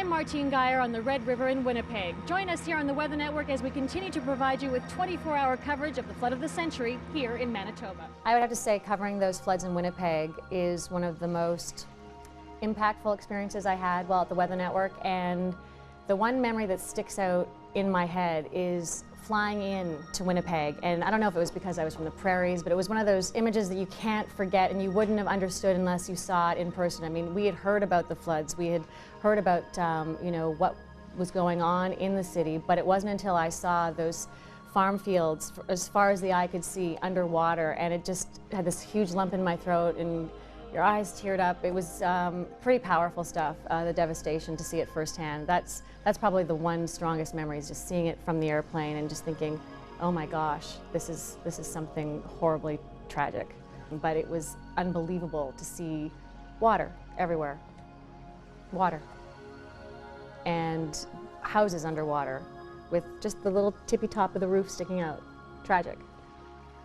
I'm Martine Geyer on the Red River in Winnipeg. Join us here on the Weather Network as we continue to provide you with 24-hour coverage of the flood of the century here in Manitoba. I would have to say covering those floods in Winnipeg is one of the most impactful experiences I had while at the Weather Network, and the one memory that sticks out in my head is flying in to Winnipeg. And I don't know if it was because I was from the prairies, but it was one of those images that you can't forget and you wouldn't have understood unless you saw it in person. I mean, we had heard about the floods, we had heard about what was going on in the city, but it wasn't until I saw those farm fields as far as the eye could see underwater, and it just had this huge lump in my throat and your eyes teared up. It was pretty powerful stuff, the devastation, to see it firsthand. That's probably the one strongest memory, is just seeing it from the airplane and just thinking, oh my gosh, this is something horribly tragic. But it was unbelievable to see water everywhere. Water. And houses underwater with just the little tippy top of the roof sticking out. Tragic.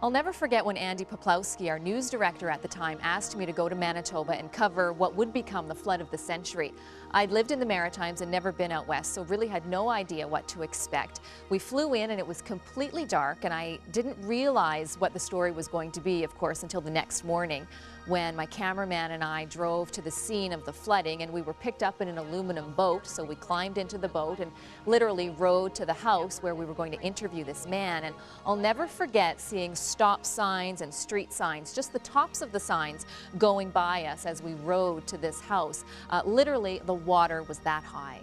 I'll never forget when Andy Poplowski, our news director at the time, asked me to go to Manitoba and cover what would become the flood of the century. I'd lived in the Maritimes and never been out west, so really had no idea what to expect. We flew in and it was completely dark, and I didn't realize what the story was going to be, of course, until the next morning, when my cameraman and I drove to the scene of the flooding, and we were picked up in an aluminum boat. So we climbed into the boat and literally rowed to the house where we were going to interview this man. And I'll never forget seeing stop signs and street signs, just the tops of the signs, going by us as we rowed to this house. Literally, the water was that high.